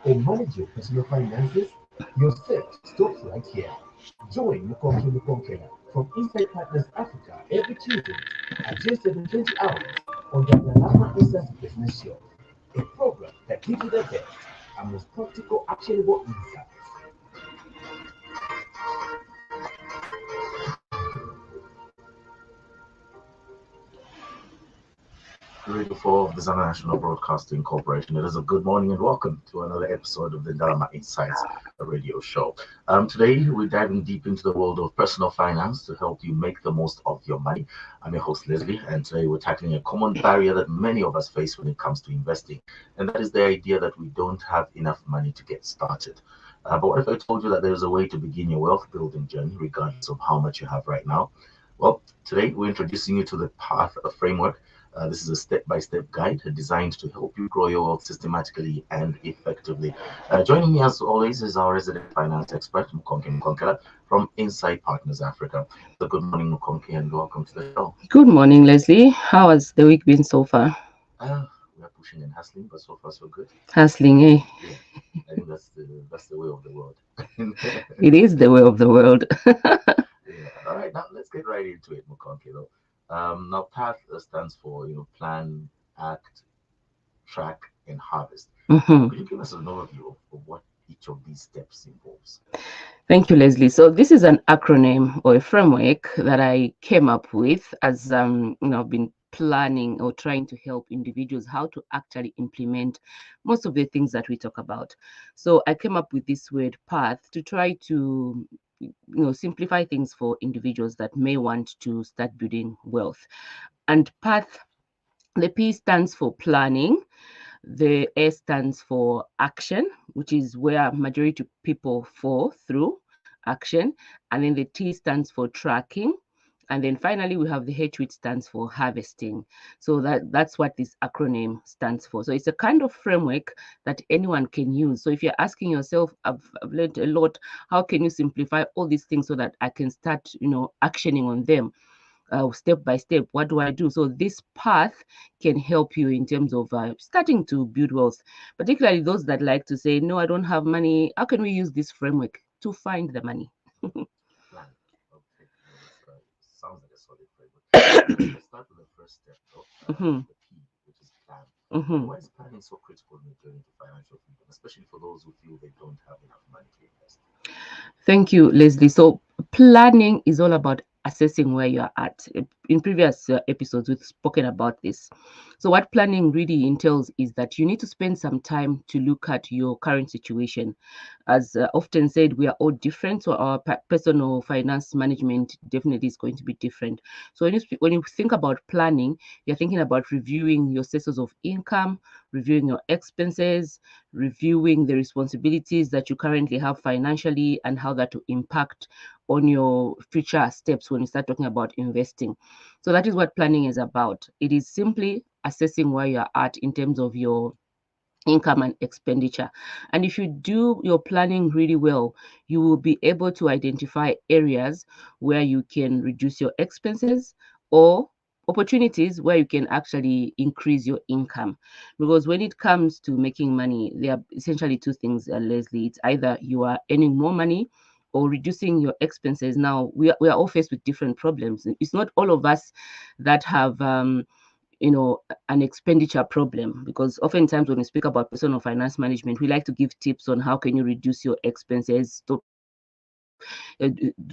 or manage your personal finances, your steps stop right here. Join Mukonke Mukonkela from Inside Partners Africa every Tuesday at 07:20 hours on the Nalama Insights Business Show, a program that gives you the best and most practical, actionable insights. Radio 4 of the Zana National Broadcasting Corporation. It is a good morning and welcome to another episode of the Dharma Insights radio show. Today, we're diving deep into the world of personal finance to help you make the most of your money. I'm your host, Leslie, and today we're tackling a common barrier that many of us face when it comes to investing, and that is the idea that we don't have enough money to get started. But what if I told you that there's a way to begin your wealth building journey, regardless of how much you have right now? Well, today we're introducing you to the Path framework. This is a step-by-step guide designed to help you grow your wealth systematically and effectively. Joining me as always is our resident finance expert, Mukonke Mukonkela from Inside Partners Africa. So good morning, Mukonke, and welcome to the show. Good morning, Leslie. How has the week been so far? We are pushing and hustling, but so far so good. Hustling, eh? Yeah, I think that's the way of the world. It is the way of the world. Yeah. All right, now let's get right into it, Mukonke. Though, now PATH stands for plan, act, track, and harvest. Mhm. Could you give us an overview of what each of these steps involves? Thank you, Leslie. So this is an acronym or a framework that I came up with as I've been planning or trying to help individuals how to actually implement most of the things that we talk about. So I came up with this word path to try to simplify things for individuals that may want to start building wealth. And path, the P stands for planning. The S stands for action, which is where majority of people fall through action. And then the T stands for tracking. And then finally, we have the H, which stands for harvesting. So that's what this acronym stands for. So it's a kind of framework that anyone can use. So if you're asking yourself, I've learned a lot, how can you simplify all these things so that I can start, actioning on them? Step by step, what do I do? So this path can help you in terms of starting to build wealth, particularly those that like to say, no, I don't have money. How can we use this framework to find the money? Plan. Okay, well, sounds like a solid framework. Let's start with the first step, though, Mhm, the P, which is plan. mhm. Why is planning so critical in your journey to financial freedom, especially for those who feel they don't have enough money to invest? Thank you, Leslie. So, planning is all about assessing where you are at. In previous episodes, we've spoken about this. So, what planning really entails is that you need to spend some time to look at your current situation. As often said, we are all different, so our personal finance management definitely is going to be different. So, when you think about planning, you're thinking about reviewing your sources of income, reviewing your expenses, reviewing the responsibilities that you currently have financially and how that will impact on your future steps when you start talking about investing. So that is what planning is about. It is simply assessing where you are at in terms of your income and expenditure. And if you do your planning really well, you will be able to identify areas where you can reduce your expenses or opportunities where you can actually increase your income. Because when it comes to making money, there are essentially two things, Leslie. It's either you are earning more money or reducing your expenses. Now, we are all faced with different problems. It's not all of us that have an expenditure problem, because oftentimes when we speak about personal finance management, we like to give tips on how can you reduce your expenses, stop,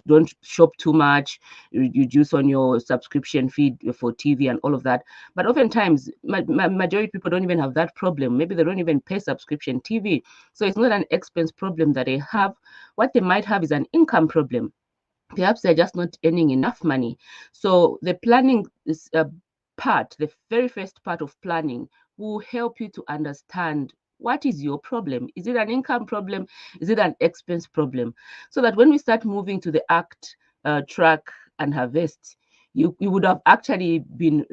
don't shop too much, reduce on your subscription fee for TV and all of that. But oftentimes majority of people don't even have that problem. Maybe they don't even pay subscription TV, so it's not an expense problem that they have. What they might have is an income problem. Perhaps they're just not earning enough money. So the planning is part, the very first part of planning will help you to understand what is your problem. Is it an income problem? Is it an expense problem? So that when we start moving to the act, track, and harvest, you would have actually been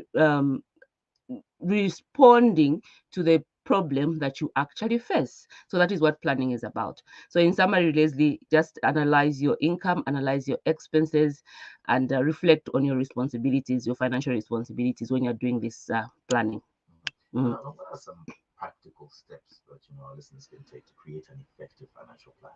responding to the problem that you actually face. So that is what planning is about. So in summary, Leslie, just analyze your income, analyze your expenses, and reflect on your responsibilities, your financial responsibilities when you're doing this planning. Mhm. Mm. What are some practical steps that our listeners can take to create an effective financial plan?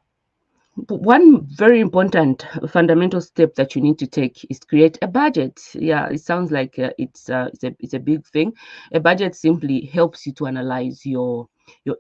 One very important fundamental step that you need to take is create a budget. Yeah, it sounds like it's a big thing. A budget simply helps you to analyze your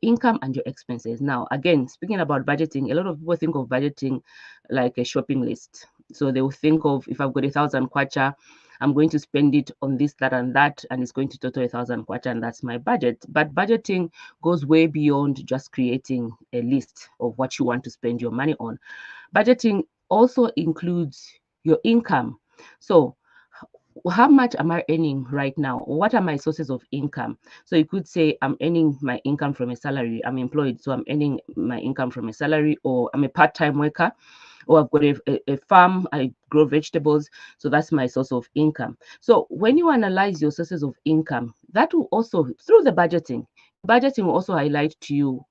income and your expenses. Now, again, speaking about budgeting, a lot of people think of budgeting like a shopping list. So they will think of, if I've got 1,000 kwacha, I'm going to spend it on this, that, and that, and it's going to total 1,000 kwacha, and that's my budget. But budgeting goes way beyond just creating a list of what you want to spend your money on. Budgeting also includes your income. So, how much am I earning right now? What are my sources of income? So you could say I'm earning my income from a salary. I'm employed, so I'm earning my income from a salary, or I'm a part-time worker, or I've got a farm, I grow vegetables, so that's my source of income. So when you analyze your sources of income, that will also, through the budgeting will also highlight to you,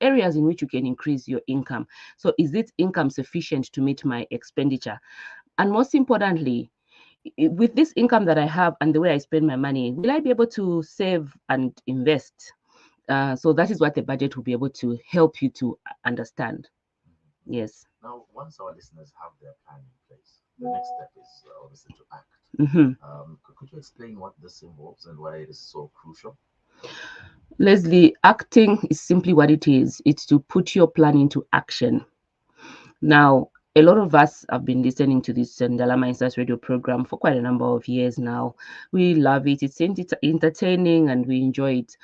areas in which you can increase your income. So is this income sufficient to meet my expenditure? And most importantly, with this income that I have and the way I spend my money, will I be able to save and invest? So that is what the budget will be able to help you to understand. Yes. Now, once our listeners have their plan in place, the next step is obviously to act. Could you explain what this involves and why it is so crucial? Leslie, acting is simply what it is. It's to put your plan into action. Now, a lot of us have been listening to this Ndalama Insights radio program for quite a number of years now. We love it. It's entertaining and we enjoy it.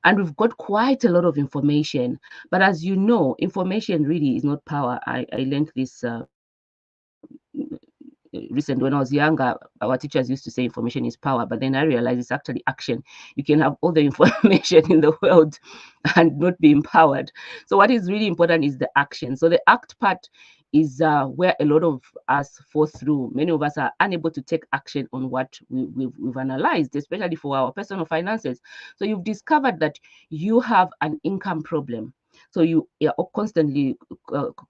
And we've got quite a lot of information. But as you know, information really is not power. I learned this recent. When I was younger, our teachers used to say information is power, but then I realized it's actually action. You can have all the information in the world and not be empowered. So what is really important is the action. So the act part is where a lot of us fall through. Many of us are unable to take action on what we've analyzed, especially for our personal finances. So you've discovered that you have an income problem. So you are constantly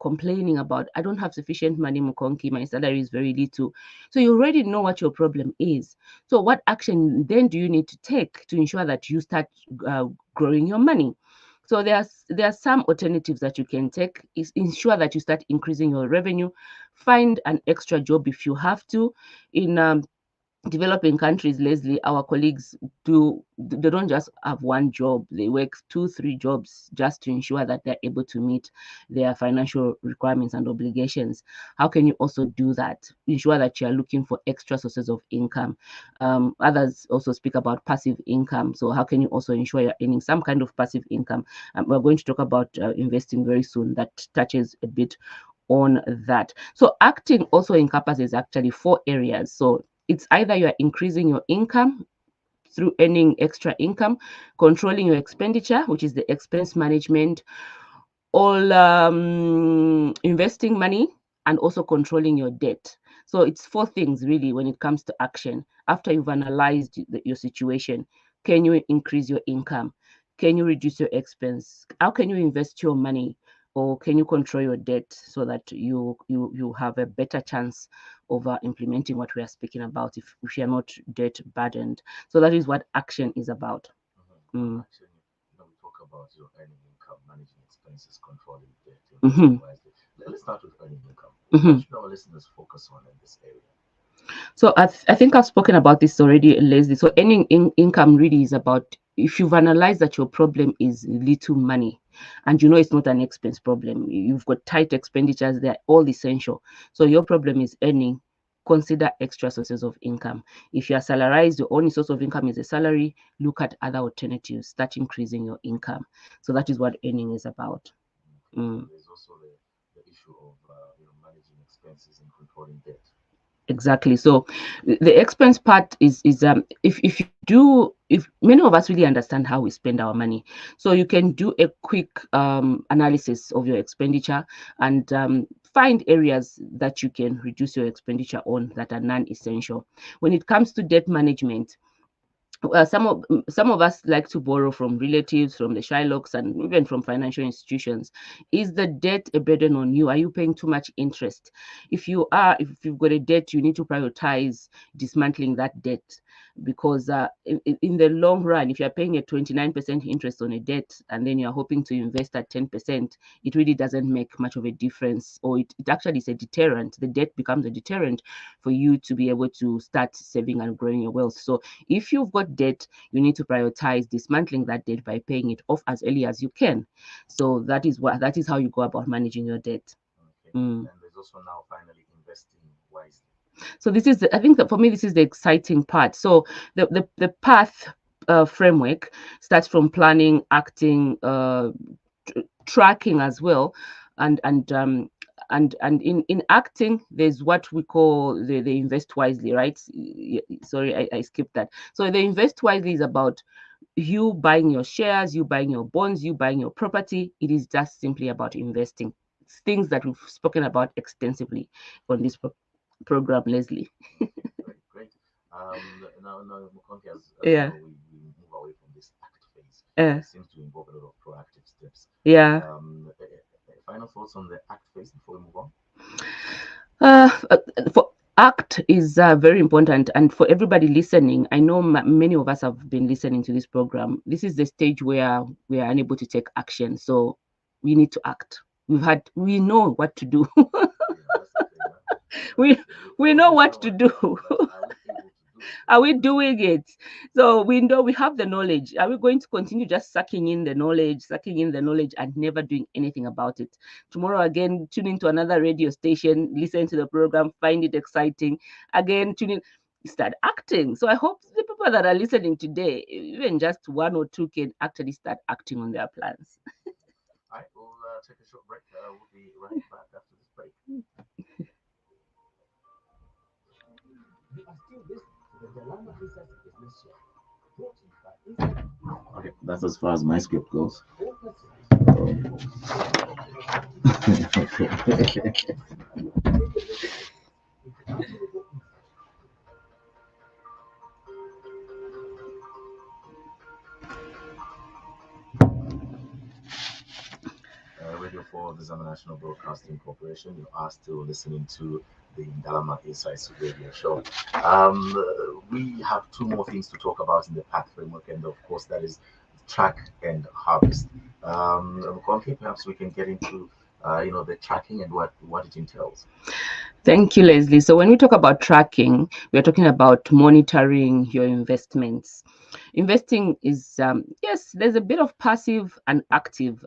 complaining about, I don't have sufficient money, Mukonki, my salary is very little. So you already know what your problem is. So what action then do you need to take to ensure that you start growing your money? So there are some alternatives that you can take. Is ensure that you start increasing your revenue. Find an extra job if you have to. In developing countries, Leslie, our colleagues they don't just have one job, they work 2-3 jobs just to ensure that they're able to meet their financial requirements and obligations. How can you also do that? Ensure that you're looking for extra sources of income. Others also speak about passive income. So how can you also ensure you're earning some kind of passive income? We're going to talk about investing very soon. That touches a bit on that. So acting also encompasses actually 4 areas. So it's either you are increasing your income through earning extra income, controlling your expenditure, which is the expense management, or investing money, and also controlling your debt. So it's 4 things really when it comes to action. After you've analyzed your situation, can you increase your income? Can you reduce your expense? How can you invest your money? Or can you control your debt so that you have a better chance of implementing what we are speaking about if you're not debt burdened? So that is what action is about. Action, we talk about your earning income, managing expenses, controlling debt, investing wisely. Let's start with earning income. What should our listeners focus on in this area? So I think I've spoken about this already, Leslie. So earning income really is about, if you've analyzed that your problem is little money, and you know it's not an expense problem, you've got tight expenditures, they're all essential. So your problem is earning, consider extra sources of income. If you are salarized, your only source of income is a salary, look at other alternatives, start increasing your income. So that is what earning is about. There's also the issue of managing expenses and controlling debt. Exactly. So the expense part is if many of us really understand how we spend our money, so you can do a quick analysis of your expenditure and find areas that you can reduce your expenditure on that are non-essential. When it comes to debt management, some of us like to borrow from relatives, from the Shylocks, and even from financial institutions. Is the debt a burden on you? Are you paying too much interest? If you've got a debt, you need to prioritize dismantling that debt, because in the long run, if you're paying a 29% interest on a debt and then you're hoping to invest at 10%, it really doesn't make much of a difference, or it actually is a deterrent. The debt becomes a deterrent for you to be able to start saving and growing your wealth. So if you've got debt, you need to prioritize dismantling that debt by paying it off as early as you can. So that is how you go about managing your debt. Okay. And there's also now finally investing wisely. So I think that for me, this is the exciting part. So the path framework starts from planning, acting, tracking as well, and in acting, there's what we call the invest wisely, right? Sorry, I skipped that. So the invest wisely is about you buying your shares, you buying your bonds, you buying your property. It is just simply about investing. It's things that we've spoken about extensively on this program, Leslie. Great. Now, Mukonke, as Yeah. we move away from this act phase, it seems to involve a lot of proactive steps. Yeah. Final thoughts on the act phase before we move on? For act is very important, and for everybody listening, I know many of us have been listening to this program. This is the stage where we are unable to take action, so we need to act. We know what to do. we know what to do. Are we doing it? So we know we have the knowledge. Are we going to continue just sucking in the knowledge, and never doing anything about it? Tomorrow again, tune into another radio station, listen to the program, find it exciting. Again, tune in, start acting. So I hope the people that are listening today, even just one or two, can actually start acting on their plans. All right, we'll take a short break. We'll be right back after this break. You are still listening to the Dalama Insights Business Show, brought to you by Insight. Okay, that's as far as my script goes. All customers. Radio 4 the Zambia National Broadcasting Corporation. You are still listening to the Dalama Insights radio show. We have two more things to talk about in the path framework, and of course, that is track and harvest. Mkonke, perhaps we can get into the tracking and what it entails. Thank you, Leslie. So when we talk about tracking, we are talking about monitoring your investments. Investing is, yes, there's a bit of passive and active.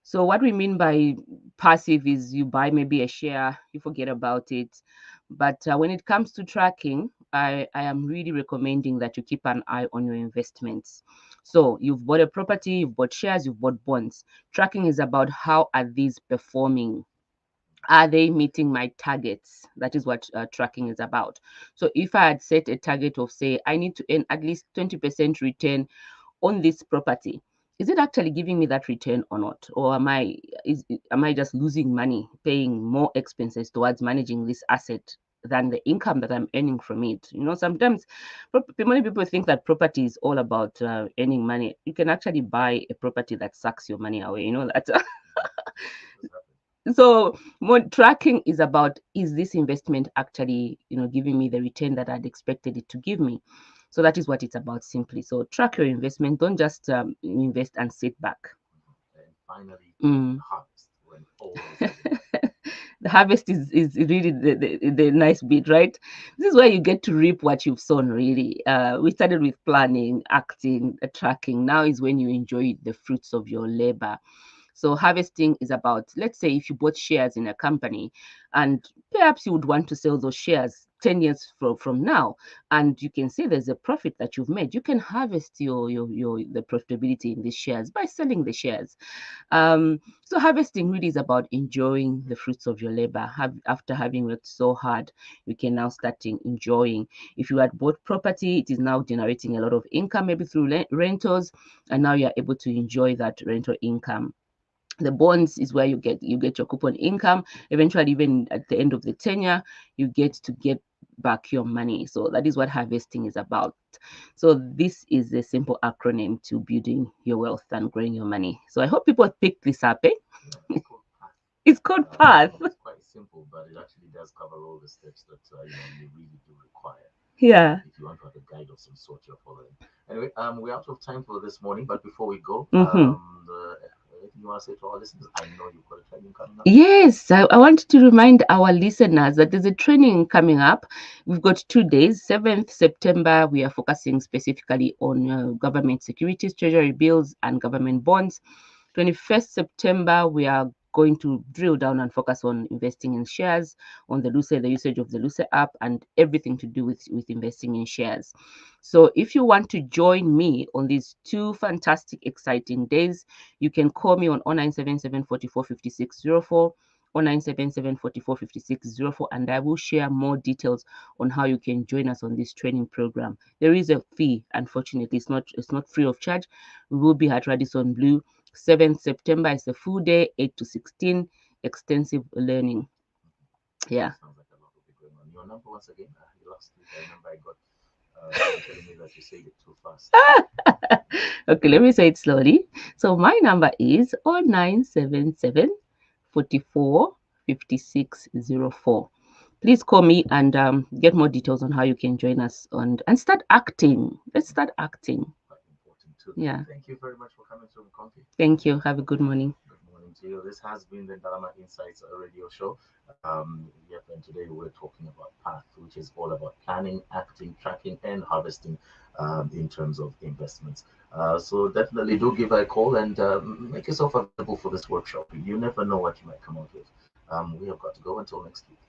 So what we mean by passive is you buy maybe a share, you forget about it. But when it comes to tracking, I am really recommending that you keep an eye on your investments. So you've bought a property, you've bought shares, you've bought bonds. Tracking is about how are these performing? Are they meeting my targets? That is what tracking is about. So if I had set a target of, say, I need to earn at least 20% return on this property, is it actually giving me that return or not? Or am I just losing money, paying more expenses towards managing this asset than the income that I'm earning from it? Sometimes many people think that property is all about earning money. You can actually buy a property that sucks your money away. That. So tracking is about, is this investment actually giving me the return that I'd expected it to give me? So that is what it's about simply. So track your investment. Don't just invest and sit back. And finally, harvest when all is the harvest is really the nice bit, right? This is where you get to reap what you've sown, really. We started with planning, acting, tracking. Now is when you enjoy the fruits of your labor. So harvesting is about, let's say, if you bought shares in a company and perhaps you would want to sell those shares 10 years from now, and you can see there's a profit that you've made, you can harvest the profitability in these shares by selling the shares. So harvesting really is about enjoying the fruits of your labor. After having worked so hard, you can now start enjoying. If you had bought property, it is now generating a lot of income, maybe through rentals, and now you're able to enjoy that rental income. The bonds is where you get your coupon income. Eventually, even at the end of the tenure, you get back your money. So that is what harvesting is about. So this is a simple acronym to building your wealth and growing your money. So I hope people pick this up. Yeah, it's called PATH. It's called PATH. It's quite simple, but it actually does cover all the steps that you really do require. Yeah. If you want to have a guide of some sort you're following. Anyway, we're out of time for this morning, but before we go, anything you want to say to our listeners? I know you've got a training coming up. Yes, I wanted to remind our listeners that there's a training coming up. We've got 2 days. 7th September, we are focusing specifically on government securities, treasury bills, and government bonds. 21st September, we are going to drill down and focus on investing in shares, on the usage of the Luce app, and everything to do with investing in shares. So if you want to join me on these 2 fantastic, exciting days, you can call me on 0977 44 56 04, 0977 44 56 04, and I will share more details on how you can join us on this training program. There is a fee, unfortunately, it's not free of charge. We will be at Radisson Blue. 7th September is a full day, 8 to 16, extensive learning. Yeah. Sounds like a lot will be going on. Your number once again? Last week I remember I got telling me that you said it too fast. Okay, let me say it slowly. So my number is 0977 44 56 04. Please call me and get more details on how you can join us and start acting. Let's start acting. Quite important too. Yeah. Thank you very much for coming to Mkonke. Thank you. Have a good morning. Good morning to you. This has been the Ndalama Insights radio show. And today we're talking about PATH, which is all about planning, acting, tracking, and harvesting in terms of investments. So definitely do give a call and make yourself available for this workshop. You never know what you might come out with. We have got to go until next week.